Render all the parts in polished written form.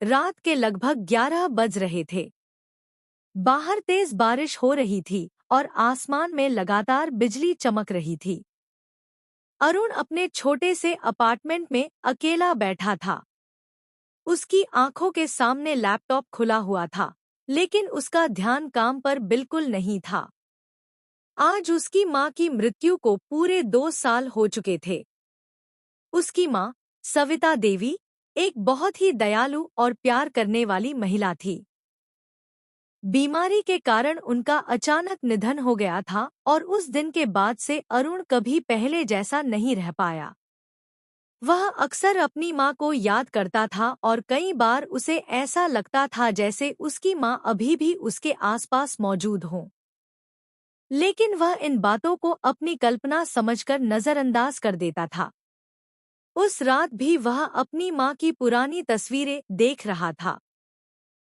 रात के लगभग 11 बज रहे थे। बाहर तेज बारिश हो रही थी और आसमान में लगातार बिजली चमक रही थी। अरुण अपने छोटे से अपार्टमेंट में अकेला बैठा था। उसकी आंखों के सामने लैपटॉप खुला हुआ था, लेकिन उसका ध्यान काम पर बिल्कुल नहीं था। आज उसकी माँ की मृत्यु को पूरे 2 साल हो चुके थे। उसकी माँ, सविता देवी, एक बहुत ही दयालु और प्यार करने वाली महिला थी। बीमारी के कारण उनका अचानक निधन हो गया था और उस दिन के बाद से अरुण कभी पहले जैसा नहीं रह पाया। वह अक्सर अपनी माँ को याद करता था और कई बार उसे ऐसा लगता था जैसे उसकी माँ अभी भी उसके आसपास मौजूद हो। लेकिन वह इन बातों को अपनी कल्पना समझकर नजरअंदाज कर देता था। उस रात भी वह अपनी माँ की पुरानी तस्वीरें देख रहा था।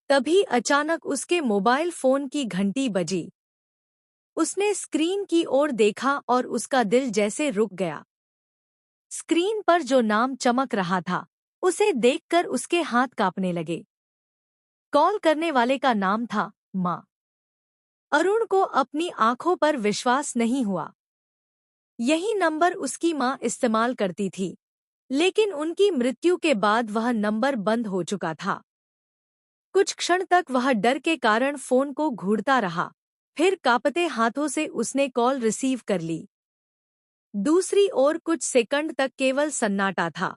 तभी अचानक उसके मोबाइल फोन की घंटी बजी। उसने स्क्रीन की ओर देखा और उसका दिल जैसे रुक गया। स्क्रीन पर जो नाम चमक रहा था, उसे देखकर उसके हाथ कांपने लगे। कॉल करने वाले का नाम था माँ। अरुण को अपनी आंखों पर विश्वास नहीं हुआ। यही नंबर उसकी माँ इस्तेमाल करती थी, लेकिन उनकी मृत्यु के बाद वह नंबर बंद हो चुका था। कुछ क्षण तक वह डर के कारण फोन को घूरता रहा, फिर कांपते हाथों से उसने कॉल रिसीव कर ली। दूसरी ओर कुछ सेकंड तक केवल सन्नाटा था।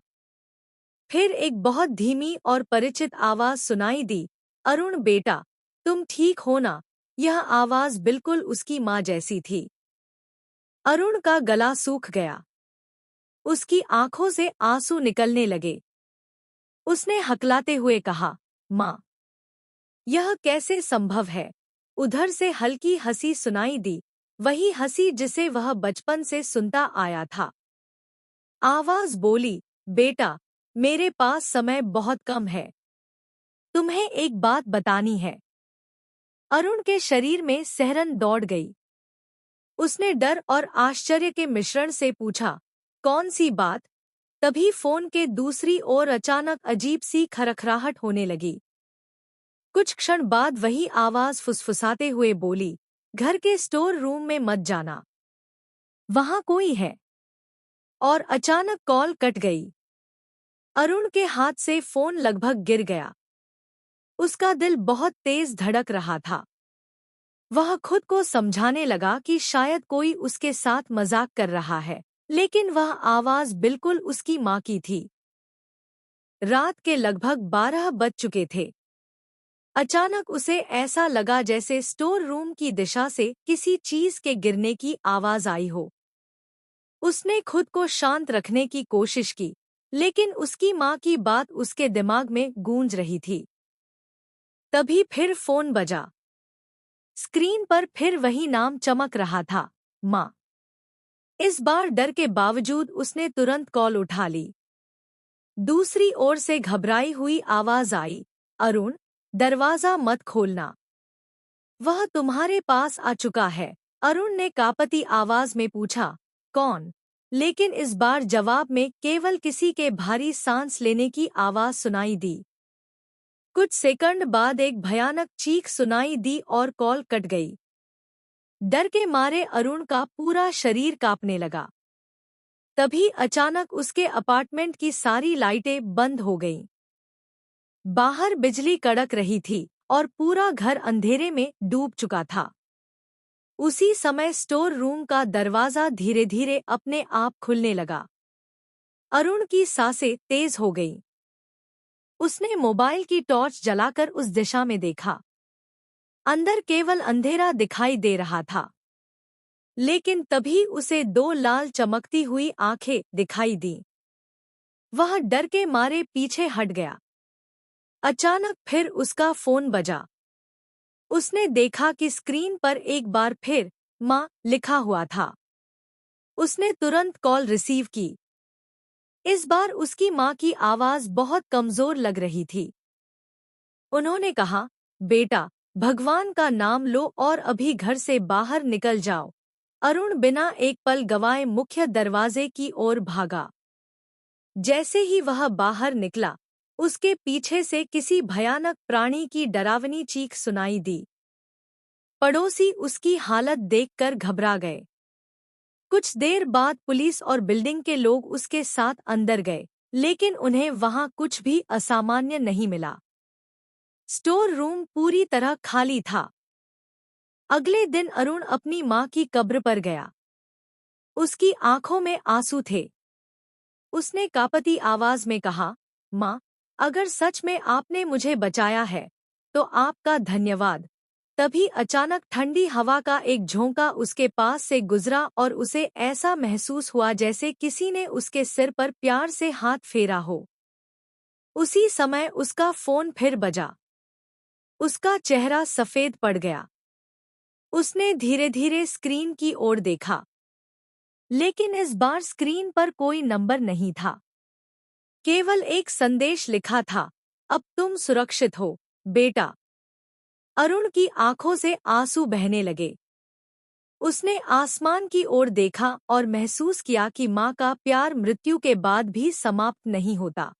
फिर एक बहुत धीमी और परिचित आवाज सुनाई दी, अरुण बेटा, तुम ठीक हो ना? यह आवाज बिल्कुल उसकी माँ जैसी थी। अरुण का गला सूख गया। उसकी आंखों से आंसू निकलने लगे। उसने हकलाते हुए कहा, माँ, यह कैसे संभव है? उधर से हल्की हंसी सुनाई दी, वही हंसी जिसे वह बचपन से सुनता आया था। आवाज बोली, बेटा, मेरे पास समय बहुत कम है। तुम्हें एक बात बतानी है। अरुण के शरीर में सिहरन दौड़ गई। उसने डर और आश्चर्य के मिश्रण से पूछा, कौन सी बात? तभी फोन के दूसरी ओर अचानक अजीब सी खरखराहट होने लगी। कुछ क्षण बाद वही आवाज फुसफुसाते हुए बोली, घर के स्टोर रूम में मत जाना, वहां कोई है। और अचानक कॉल कट गई। अरुण के हाथ से फोन लगभग गिर गया। उसका दिल बहुत तेज धड़क रहा था। वह खुद को समझाने लगा कि शायद कोई उसके साथ मजाक कर रहा है, लेकिन वह आवाज बिल्कुल उसकी माँ की थी। रात के लगभग 12 बज चुके थे। अचानक उसे ऐसा लगा जैसे स्टोर रूम की दिशा से किसी चीज के गिरने की आवाज आई हो। उसने खुद को शांत रखने की कोशिश की, लेकिन उसकी माँ की बात उसके दिमाग में गूंज रही थी। तभी फिर फोन बजा। स्क्रीन पर फिर वही नाम चमक रहा था, माँ। इस बार डर के बावजूद उसने तुरंत कॉल उठा ली। दूसरी ओर से घबराई हुई आवाज आई, अरुण, दरवाजा मत खोलना, वह तुम्हारे पास आ चुका है। अरुण ने कांपती आवाज में पूछा, कौन? लेकिन इस बार जवाब में केवल किसी के भारी सांस लेने की आवाज सुनाई दी। कुछ सेकंड बाद एक भयानक चीख सुनाई दी और कॉल कट गई। डर के मारे अरुण का पूरा शरीर कांपने लगा। तभी अचानक उसके अपार्टमेंट की सारी लाइटें बंद हो गईं। बाहर बिजली कड़क रही थी और पूरा घर अंधेरे में डूब चुका था। उसी समय स्टोर रूम का दरवाजा धीरे धीरे अपने आप खुलने लगा। अरुण की सांसें तेज हो गईं। उसने मोबाइल की टॉर्च जलाकर उस दिशा में देखा। अंदर केवल अंधेरा दिखाई दे रहा था, लेकिन तभी उसे दो लाल चमकती हुई आंखें दिखाई दीं। वह डर के मारे पीछे हट गया। अचानक फिर उसका फोन बजा। उसने देखा कि स्क्रीन पर एक बार फिर माँ लिखा हुआ था। उसने तुरंत कॉल रिसीव की। इस बार उसकी माँ की आवाज बहुत कमजोर लग रही थी। उन्होंने कहा, बेटा, भगवान का नाम लो और अभी घर से बाहर निकल जाओ। अरुण बिना एक पल गवाए मुख्य दरवाजे की ओर भागा। जैसे ही वह बाहर निकला, उसके पीछे से किसी भयानक प्राणी की डरावनी चीख सुनाई दी। पड़ोसी उसकी हालत देखकर घबरा गए। कुछ देर बाद पुलिस और बिल्डिंग के लोग उसके साथ अंदर गए, लेकिन उन्हें वहां कुछ भी असामान्य नहीं मिला। स्टोर रूम पूरी तरह खाली था। अगले दिन अरुण अपनी मां की कब्र पर गया। उसकी आंखों में आंसू थे। उसने कांपती आवाज में कहा, मां, अगर सच में आपने मुझे बचाया है, तो आपका धन्यवाद। तभी अचानक ठंडी हवा का एक झोंका उसके पास से गुजरा और उसे ऐसा महसूस हुआ जैसे किसी ने उसके सिर पर प्यार से हाथ फेरा हो। उसी समय उसका फोन फिर बजा। उसका चेहरा सफेद पड़ गया। उसने धीरे धीरे स्क्रीन की ओर देखा, लेकिन इस बार स्क्रीन पर कोई नंबर नहीं था। केवल एक संदेश लिखा था, अब तुम सुरक्षित हो, बेटा। अरुण की आंखों से आंसू बहने लगे। उसने आसमान की ओर देखा और महसूस किया कि मां का प्यार मृत्यु के बाद भी समाप्त नहीं होता।